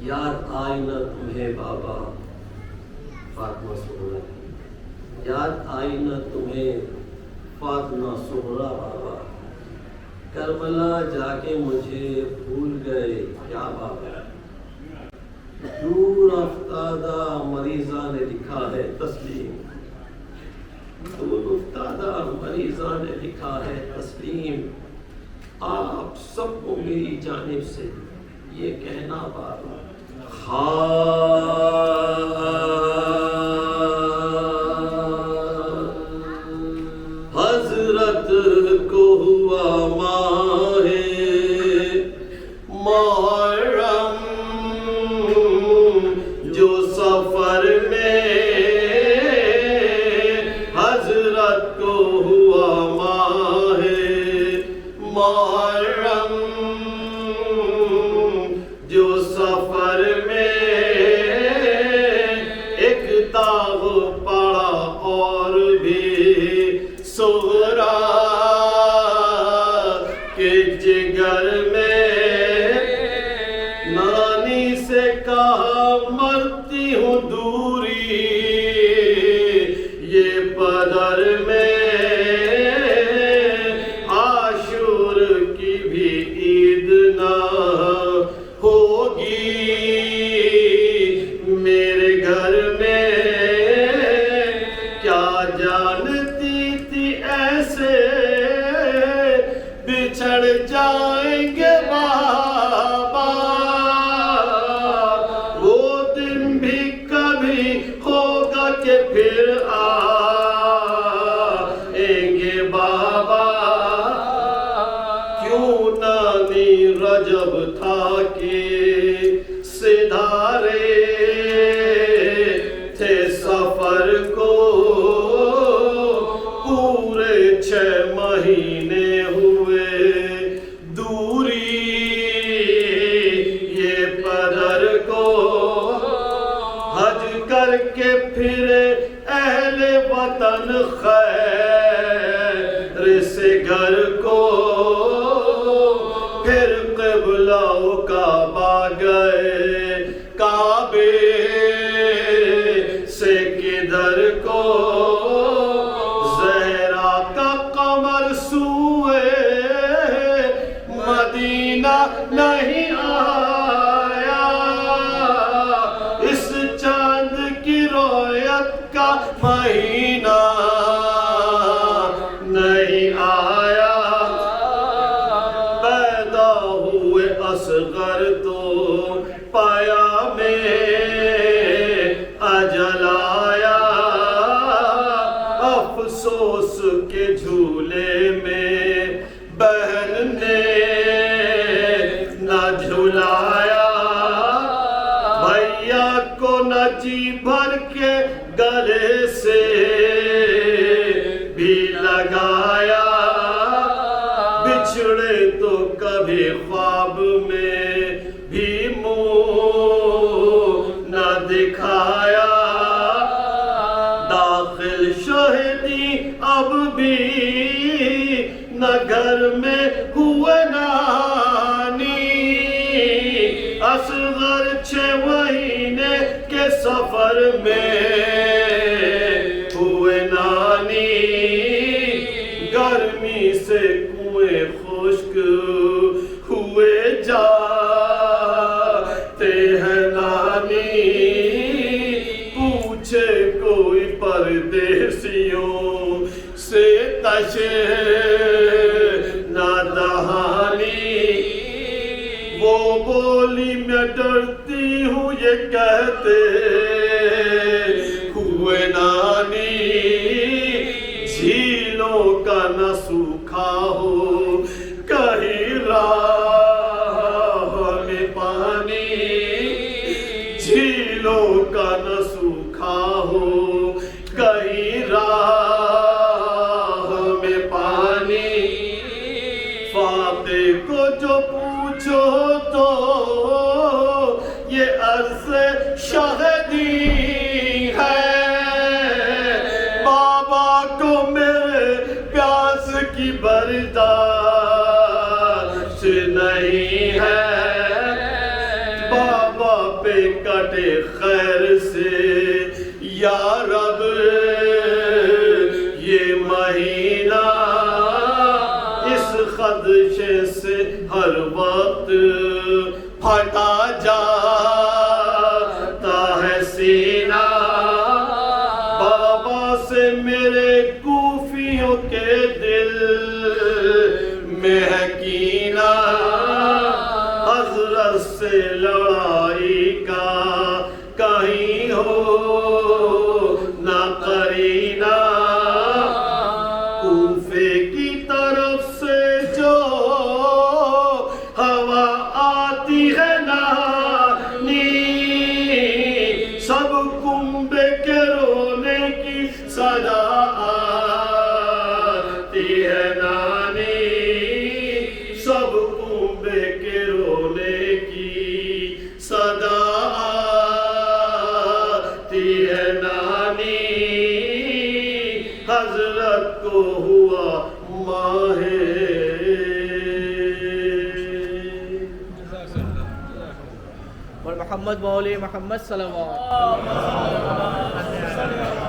یاد آئی نہ تمہیں بابا فاطمہ سغرا، یاد آئی نہ تمہیں فاطمہ سغرا بابا، کربلا جا کے مجھے بھول گئے کیا بابا، دور افتادہ مریضہ نے لکھا ہے تسلیم، دور افتادہ مریضہ نے لکھا ہے تسلیم، آپ سب کو میری جانب سے یہ کہنا بابا، حضرت کو ہوا ماہ محرم جو سفر میں، حضرت کو ہوا ماہ محرم جو سفر میں، ایک داغ پڑا اور بھی سغرا کے جگر میں، نانی سے کہا مرتی ہوں دوری یہ پدر میں، عاشور کی بھی عید نہ ہوگی میرے گھر میں، کیا جانتی تھی ایسے بچھڑ جائیں گے بابا، وہ دن بھی کبھی ہوگا کہ پھر آئیں گے بابا، کیوں نانی رجب تھا کہ ستارے تھے سفر کو، پورے 6 مہینے ہوئے دوری یہ پدر کو، حج کر کے پھرے اہل وطن خیر سے گھر کو، پھر قبلہ کعبہ گئے کعبے سے کدھر کو، زہرا کا قمر سوئے مدینہ نہیں آیا، اس چاند کی رویت کا مہینہ نہیں آیا، پیدا ہوئے اصغر تو پایا میں اجل آیا، افسوس کے جھولے میں بہن نے نہ جھلایا، بھیا کو نہ جی بھر کے گلے سے بھی لگایا، بچھڑے تو کبھی خواب میں بھی منہ نہ دکھایا، داخل شہدی اب بھی نہ گھر میں ہوئے نانی، اصغر 6 مہینے کے سفر میں ہوئے نانی، گرمی سے کنویں خشک ہوئے جاتے ہیں نانی، پوچھے کوئی پردیسیوں سے تشے نہ دہانی، وہ بولی میں ڈرتی ہوں یہ کہتے ہوئے نانی، جھیلوں کا نہ سوکھا ہو کہیں راہ میں پانی، جھیلوں کا نہ سوکھا ہو کہیں راہ میں پانی، فاتح کو جو پوچھو تو یہ عرض شہدی ہے، بابا کو میرے پیاس کی برداشت نہیں ہے، بابا پہ کٹے خیر سے یا رب یہ مہینہ اس خدشے سے ہر وقت پھٹا جاتا ہے سینہ بابا سے میرے کوفیوں کے دل میں ہے کینہ حضرت سے لڑائی کا کہیں ہو نہ قرینہ کوفے کی طرف سے جو ہوا آتی ہے نانی سب کنبے کے رونے کی صدا آتی ہے نانی سب کنبے کے رونے کی صدا آتی ہے نانی حضرت کو ہوا ماہ محمد مولی محمد صلی اللہ علیہ وسلم